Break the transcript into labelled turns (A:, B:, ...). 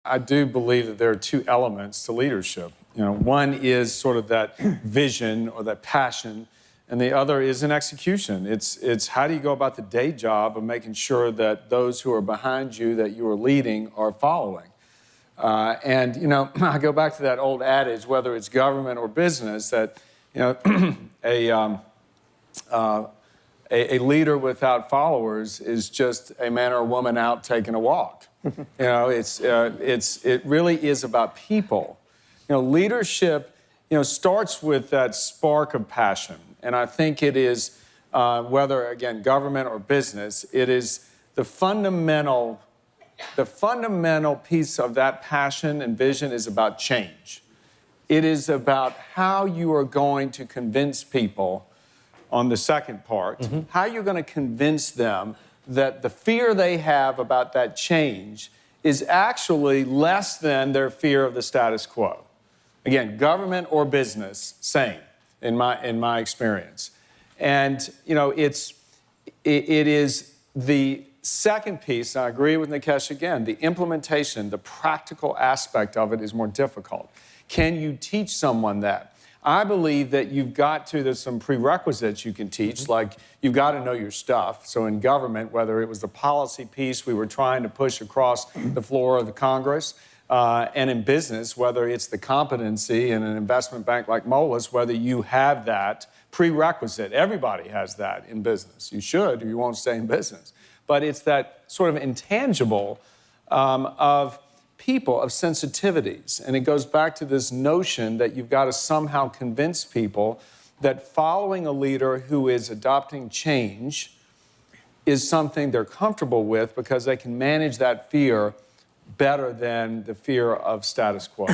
A: I do believe that there are two elements to leadership. One is sort of that vision or that passion, and the other is an execution. It's how do you go about the day job of making sure that those who are behind you, that you are leading, are following. I go back to that old adage, whether it's government or business, that a leader without followers is just a man or woman out taking a walk. It really is about people. Leadership, starts with that spark of passion, and I think it is whether again government or business, it is the fundamental piece of that passion and vision is about change. It is about how you are going to convince people on the second part, how you're going to convince them that the fear they have about that change is actually less than their fear of the status quo. Again, government or business, same in my experience. And it is the second piece, and I agree with Nikesh again, the implementation, the practical aspect of it is more difficult. Can you teach someone that? I believe that there's some prerequisites you can teach, like you've got to know your stuff. So in government, whether it was the policy piece we were trying to push across the floor of the Congress, and in business, whether it's the competency in an investment bank like Moelis, whether you have that prerequisite. Everybody has that in business. You should, or you won't stay in business. But it's that sort of intangible of people, of sensitivities. And it goes back to this notion that you've got to somehow convince people that following a leader who is adopting change is something they're comfortable with because they can manage that fear better than the fear of status quo.